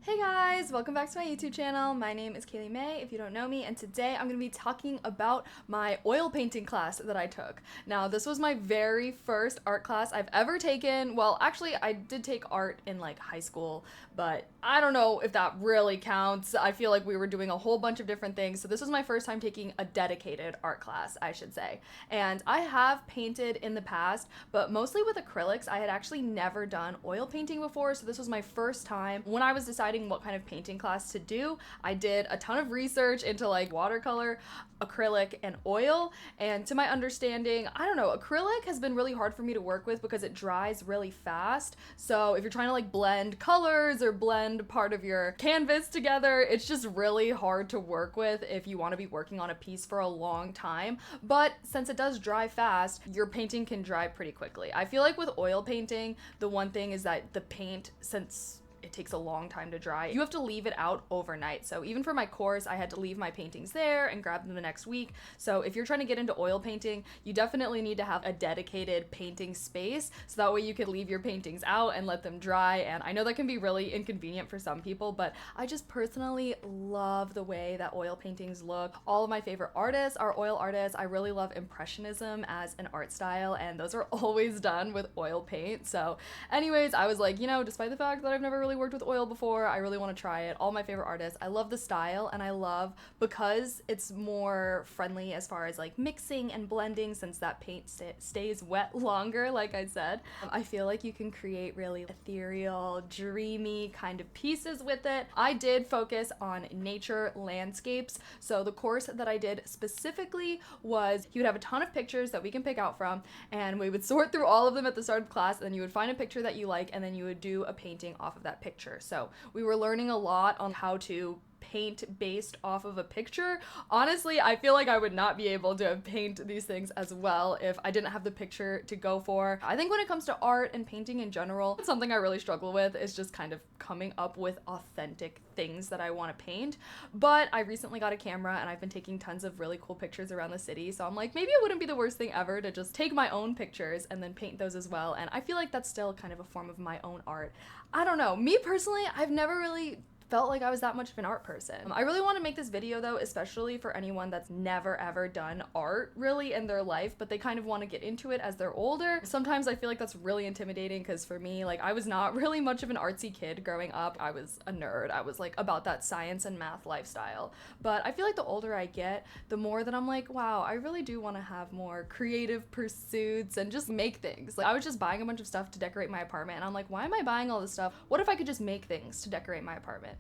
Hey guys, welcome back to my YouTube channel. My name is Kaylee May, if you don't know me, and today I'm going to be talking about my oil painting class that I took. Now, this was my very first art class I've ever taken. Well, actually, I did take art in like high school, but I don't know if that really counts. I feel like we were doing a whole bunch of different things, so this was my first time taking a dedicated art class, I should say. And I have painted in the past, but mostly with acrylics. I had actually never done oil painting before, so this was my first time. When I was deciding what kind of painting class to do, I did a ton of research into like watercolor, acrylic, and oil. And to my understanding, I don't know, acrylic has been really hard for me to work with because it dries really fast. So if you're trying to like blend colors or blend part of your canvas together, it's just really hard to work with if you want to be working on a piece for a long time. But since it does dry fast, your painting can dry pretty quickly. I feel like with oil painting, the one thing is that the paint, since it takes a long time to dry, you have to leave it out overnight. So even for my course, I had to leave my paintings there and grab them the next week. So if you're trying to get into oil painting, you definitely need to have a dedicated painting space, so that way you can leave your paintings out and let them dry. And I know that can be really inconvenient for some people, but I just personally love the way that oil paintings look. All of my favorite artists are oil artists. I really love Impressionism as an art style, and those are always done with oil paint. So anyways, I was like, you know, despite the fact that I've never really worked with oil before, I really want to try it. All my favorite artists. I love the style, and I love because it's more friendly as far as like mixing and blending, since that paint stays wet longer, like I said. I feel like you can create really ethereal, dreamy kind of pieces with it. I did focus on nature landscapes. So the course that I did specifically was you would have a ton of pictures that we can pick out from, and we would sort through all of them at the start of class, and then you would find a picture that you like, and then you would do a painting off of that picture. So we were learning a lot on how to paint based off of a picture. Honestly, I feel like I would not be able to paint these things as well if I didn't have the picture to go for. I think when it comes to art and painting in general, something I really struggle with is just kind of coming up with authentic things that I want to paint. But I recently got a camera and I've been taking tons of really cool pictures around the city, so I'm like, maybe it wouldn't be the worst thing ever to just take my own pictures and then paint those as well. And I feel like that's still kind of a form of my own art. I don't know, me personally, I've never really felt like I was that much of an art person. I really want to make this video though, especially for anyone that's never ever done art really in their life, but they kind of want to get into it as they're older. Sometimes I feel like that's really intimidating, because for me, like, I was not really much of an artsy kid growing up. I was a nerd. I was like about that science and math lifestyle. But I feel like the older I get, the more that I'm like, wow, I really do want to have more creative pursuits and just make things. Like, I was just buying a bunch of stuff to decorate my apartment, and I'm like, why am I buying all this stuff? What if I could just make things to decorate my apartment?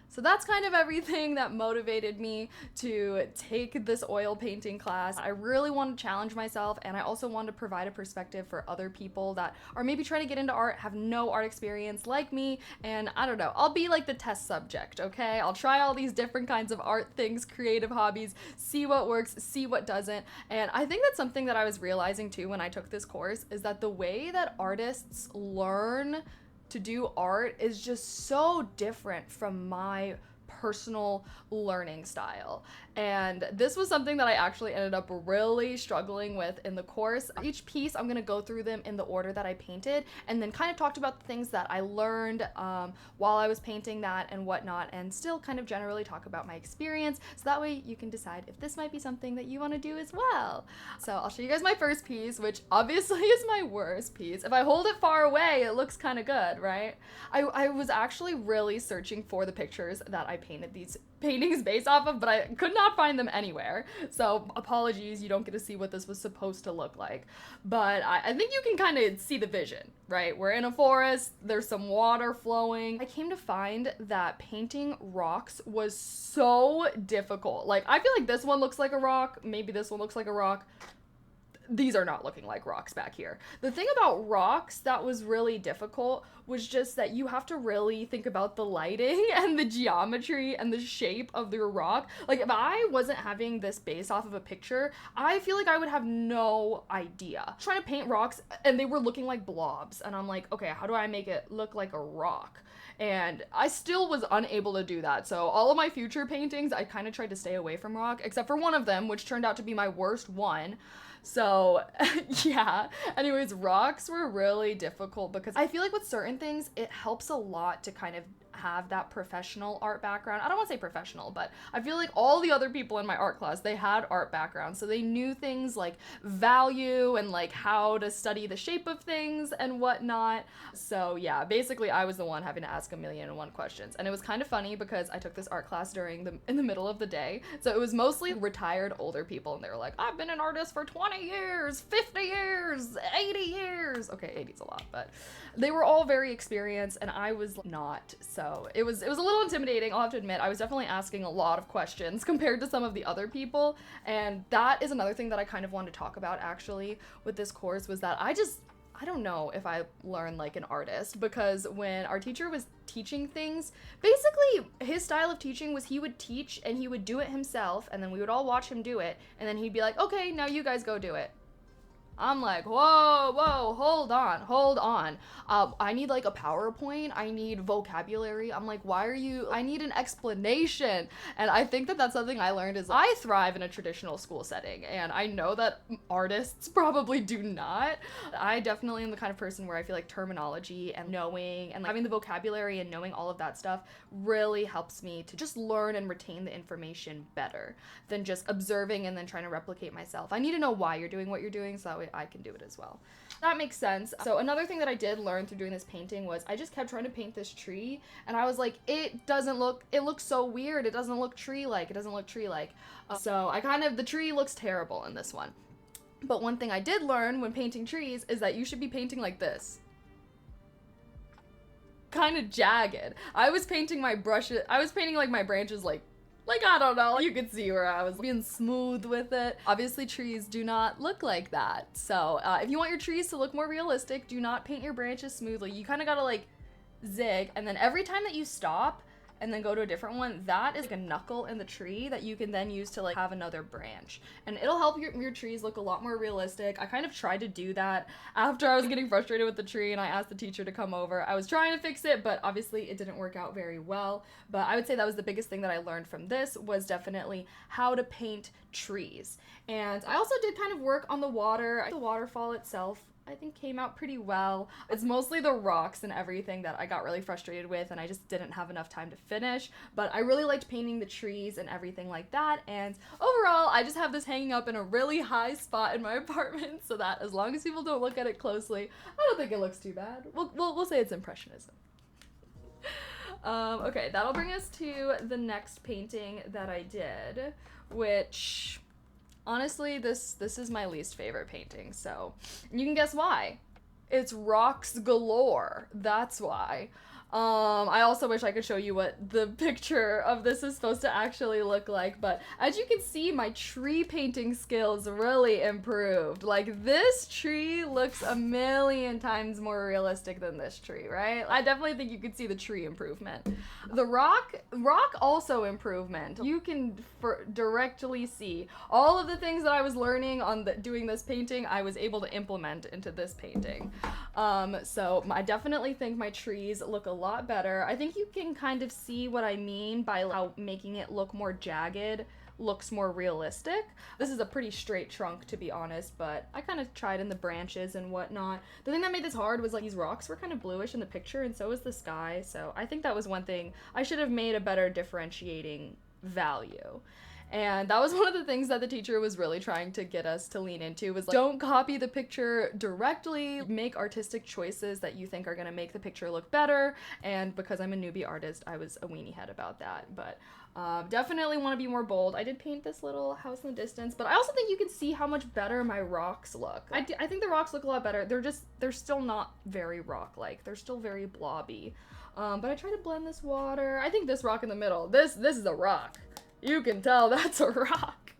So that's kind of everything that motivated me to take this oil painting class. I really want to challenge myself, and I also want to provide a perspective for other people that are maybe trying to get into art, have no art experience like me, and I don't know, I'll be like the test subject, okay? I'll try all these different kinds of art things, creative hobbies, see what works, see what doesn't. And I think that's something that I was realizing too when I took this course, is that the way that artists learn to do art is just so different from my personal learning style. And this was something that I actually ended up really struggling with in the course. Each piece, I'm gonna go through them in the order that I painted, and then kind of talked about the things that I learned while I was painting that and whatnot, and still kind of generally talk about my experience, so that way you can decide if this might be something that you want to do as well. So I'll show you guys my first piece, which obviously is my worst piece. If I hold it far away, it looks kind of good, right? I was actually really searching for the pictures that I painted these paintings based off of, but I could not find them anywhere. So apologies, you don't get to see what this was supposed to look like. But I think you can kind of see the vision, right? We're in a forest, there's some water flowing. I came to find that painting rocks was so difficult. Like, I feel like this one looks like a rock, maybe this one looks like a rock. These are not looking like rocks back here. The thing about rocks that was really difficult was just that you have to really think about the lighting and the geometry and the shape of your rock. Like, if I wasn't having this based off of a picture, I feel like I would have no idea. Trying to paint rocks, and they were looking like blobs, and I'm like, okay, how do I make it look like a rock? And I still was unable to do that. So all of my future paintings, I kind of tried to stay away from rock, except for one of them, which turned out to be my worst one. So yeah, anyways, rocks were really difficult because I feel like with certain things, it helps a lot to kind of have that professional art background. I don't want to say professional, but I feel like all the other people in my art class, they had art backgrounds. So they knew things like value and like how to study the shape of things and whatnot. So yeah, basically I was the one having to ask 1,000,001 questions. And it was kind of funny because I took this art class in the middle of the day. So it was mostly retired older people, and they were like, I've been an artist for 20 years, 50 years, 80 years. Okay, 80's a lot, but they were all very experienced and I was not. So it was a little intimidating, I'll have to admit. I was definitely asking a lot of questions compared to some of the other people. And that is another thing that I kind of wanted to talk about actually with this course, was that I don't know if I learned like an artist, because when our teacher was teaching things, basically his style of teaching was he would teach and he would do it himself, and then we would all watch him do it, and then he'd be like, okay, now you guys go do it. I'm like, whoa, hold on. I need like a PowerPoint. I need vocabulary. I'm like, I need an explanation. And I think that that's something I learned is I thrive in a traditional school setting. And I know that artists probably do not. I definitely am the kind of person where I feel like terminology and knowing and like having the vocabulary and knowing all of that stuff really helps me to just learn and retain the information better than just observing and then trying to replicate myself. I need to know why you're doing what you're doing, so that way I can do it as well. That makes sense. So another thing that I did learn through doing this painting was I just kept trying to paint this tree, and I was like, it looks so weird. It doesn't look tree-like. So the tree looks terrible in this one. But one thing I did learn when painting trees is that you should be painting like this. Kind of jagged. I was painting like my branches like I don't know, you could see where I was being smooth with it. Obviously trees do not look like that. So if you want your trees to look more realistic, do not paint your branches smoothly. You kind of gotta like zig, and then every time that you stop and then go to a different one, that is like a knuckle in the tree that you can then use to like have another branch. And it'll help your trees look a lot more realistic. I kind of tried to do that after I was getting frustrated with the tree and I asked the teacher to come over. I was trying to fix it, but obviously it didn't work out very well. But I would say that was the biggest thing that I learned from this, was definitely how to paint trees. And I also did kind of work on the water. The waterfall itself I think came out pretty well. It's mostly the rocks and everything that I got really frustrated with, and I just didn't have enough time to finish, but I really liked painting the trees and everything like that. And overall, I just have this hanging up in a really high spot in my apartment, so that as long as people don't look at it closely, I don't think it looks too bad. We'll say it's impressionism. Okay, that'll bring us to the next painting that I did, which honestly, this is my least favorite painting, so you can guess why. It's rocks galore. That's why. I also wish I could show you what the picture of this is supposed to actually look like, but as you can see, my tree painting skills really improved. Like, this tree looks 1,000,000 times more realistic than this tree, right? I definitely think you could see the tree improvement. The rock also improvement. You can directly see all of the things that I was learning on doing this painting, I was able to implement into this painting. So I definitely think my trees look a lot better. I think you can kind of see what I mean by how making it look more jagged looks more realistic. This is a pretty straight trunk, to be honest, but I kind of tried in the branches and whatnot. The thing that made this hard was like these rocks were kind of bluish in the picture, and so was the sky, so I think that was one thing I should have made a better differentiating value. And that was one of the things that the teacher was really trying to get us to lean into, was like, don't copy the picture directly, make artistic choices that you think are gonna make the picture look better. And because I'm a newbie artist, I was a weenie head about that, but definitely want to be more bold. I did paint this little house in the distance, but I also think you can see how much better my rocks look. I think the rocks look a lot better. They're still not very rock-like. They're still very blobby. But I try to blend this water. I think this rock in the middle, this is a rock. You can tell that's a rock.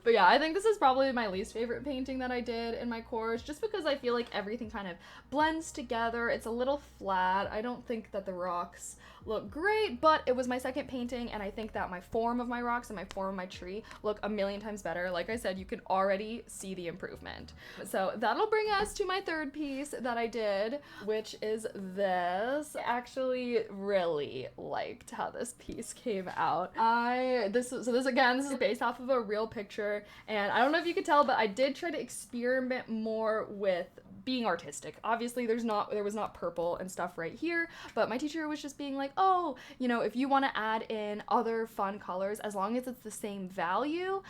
But yeah, I think this is probably my least favorite painting that I did in my course, just because I feel like everything kind of blends together. It's a little flat. I don't think that the rocks look great, but it was my second painting, and I think that my form of my rocks and my form of my tree look 1,000,000 times better. Like I said, you can already see the improvement. So that'll bring us to my third piece that I did, which is this. I actually really liked how this piece came out. This is based off of a real picture, and I don't know if you could tell, but I did try to experiment more with being artistic. Obviously there was not purple and stuff right here, but my teacher was just being like, oh, you know, if you want to add in other fun colors, as long as it's the same value,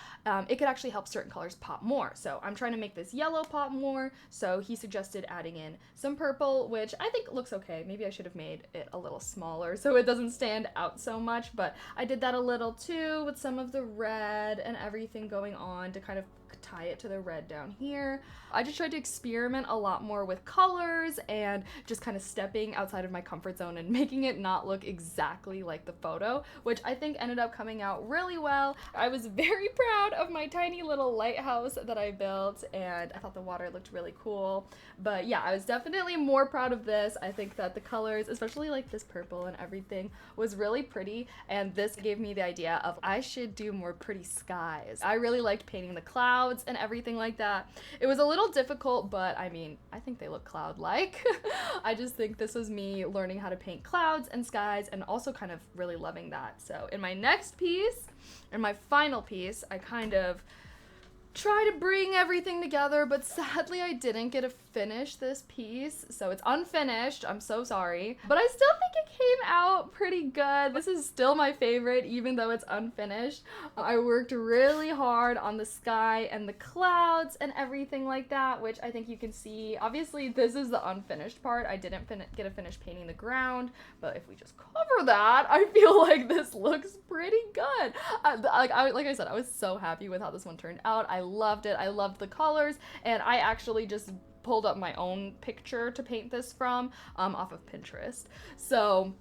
it could actually help certain colors pop more. So I'm trying to make this yellow pop more, so he suggested adding in some purple, which I think looks okay. Maybe I should have made it a little smaller so it doesn't stand out so much, but I did that a little too with some of the red and everything going on to kind of tie it to the red down here. I just tried to experiment a lot more with colors and just kind of stepping outside of my comfort zone and making it not look exactly like the photo, which I think ended up coming out really well. I was very proud of my tiny little lighthouse that I built, and I thought the water looked really cool. But yeah, I was definitely more proud of this. I think that the colors, especially like this purple and everything, was really pretty, and this gave me the idea of I should do more pretty skies. I really liked painting the clouds and everything like that. It was a little difficult, but I mean, I think they look cloud-like. I just think this was me learning how to paint clouds and skies and also kind of really loving that. So in my next piece, in my final piece, I kind of try to bring everything together, but sadly I didn't get to finish this piece, so it's unfinished. I'm so sorry, but I still think it came out pretty good. This is still my favorite even though it's unfinished. I worked really hard on the sky and the clouds and everything like that, which I think you can see. Obviously this is the unfinished part. I didn't get to finish painting the ground, but if we just cover that, I feel like this looks pretty good. Like I said, I was so happy with how this one turned out. I loved it. I loved the colors, and I actually just pulled up my own picture to paint this from off of Pinterest. So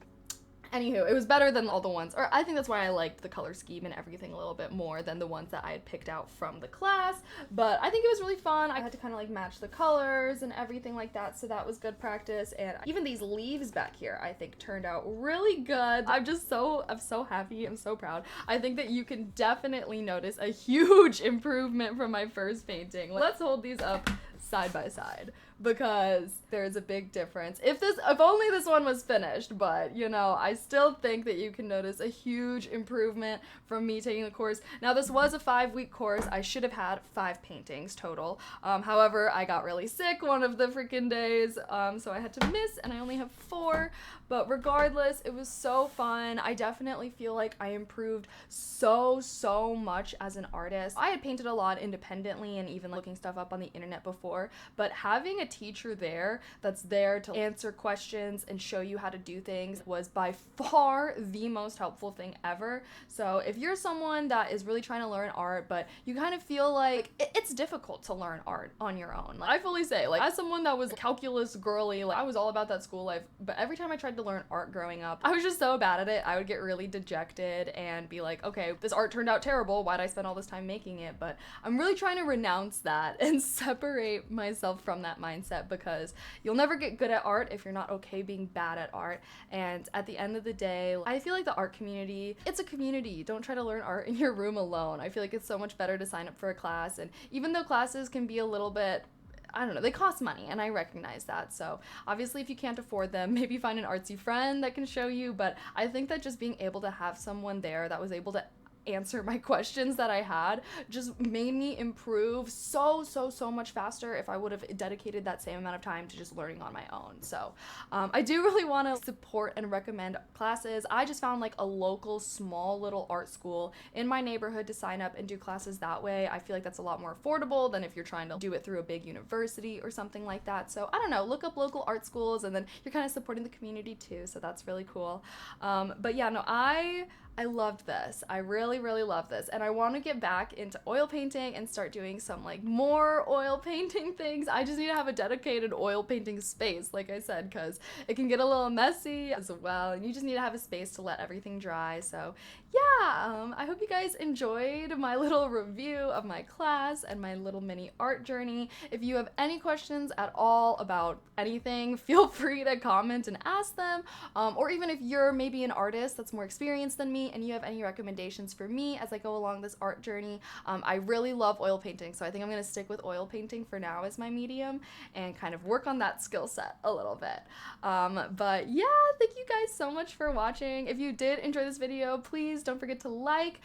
anywho, it was better than all the ones, or I think that's why I liked the color scheme and everything a little bit more than the ones that I had picked out from the class. But I think it was really fun. I had to kind of like match the colors and everything like that, so that was good practice. And even these leaves back here I think turned out really good. I'm so happy. I'm so proud. I think that you can definitely notice a huge improvement from my first painting. Let's hold these up side by side because there's a big difference. If only this one was finished, but you know, I still think that you can notice a huge improvement from me taking the course. Now this was a 5-week course. I should have had 5 paintings total. However, I got really sick one of the freaking days, so I had to miss, and I only have 4. But regardless, it was so fun. I definitely feel like I improved so much as an artist. I had painted a lot independently and even looking stuff up on the internet before, but having a teacher there that's there to answer questions and show you how to do things was by far the most helpful thing ever. So if you're someone that is really trying to learn art, but you kind of feel like it's difficult to learn art on your own. Like, I fully say, like, as someone that was calculus girly, like, I was all about that school life, but every time I tried to learn art growing up, I was just so bad at it. I would get really dejected and be like, okay, this art turned out terrible. Why'd I spend all this time making it? But I'm really trying to renounce that and separate myself from that mindset, because you'll never get good at art if you're not okay being bad at art. And at the end of the day, I feel like the art community, it's a community. Don't try to learn art in your room alone. I feel like it's so much better to sign up for a class. And even though classes can be a little bit, I don't know, they cost money, and I recognize that. So obviously if you can't afford them, maybe find an artsy friend that can show you. But I think that just being able to have someone there that was able to answer my questions that I had just made me improve so much faster if I would have dedicated that same amount of time to just learning on my own. So I do really want to support and recommend classes. I just found like a local small little art school in my neighborhood to sign up and do classes that way. I feel like that's a lot more affordable than if you're trying to do it through a big university or something like that. So I don't know, look up local art schools, and then you're kind of supporting the community too, so that's really cool. But yeah, no, I loved this. I really love this, and I want to get back into oil painting and start doing some like more oil painting things. I just need to have a dedicated oil painting space, like I said, because it can get a little messy as well, and you just need to have a space to let everything dry. So yeah, I hope you guys enjoyed my little review of my class and my little mini art journey. If you have any questions at all about anything, feel free to comment and ask them, or even if you're maybe an artist that's more experienced than me me and you have any recommendations for me as I go along this art journey. I really love oil painting, so I think I'm going to stick with oil painting for now as my medium and kind of work on that skill set a little bit. But yeah, thank you guys so much for watching. If you did enjoy this video, please don't forget to like,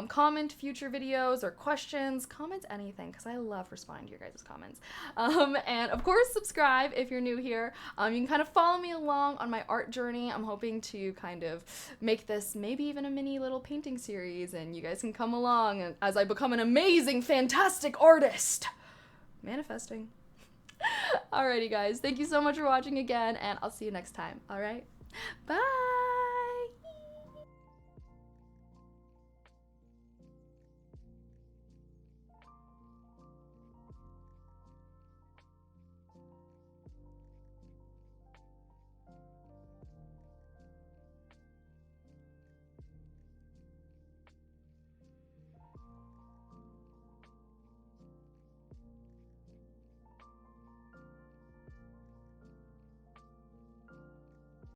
comment future videos or questions, comment anything because I love responding to your guys' comments. And of course, subscribe if you're new here. You can kind of follow me along on my art journey. I'm hoping to kind of make this maybe even a mini little painting series, and you guys can come along as I become an amazing, fantastic artist. Manifesting. Alrighty guys, thank you so much for watching again, and I'll see you next time. Alright, bye!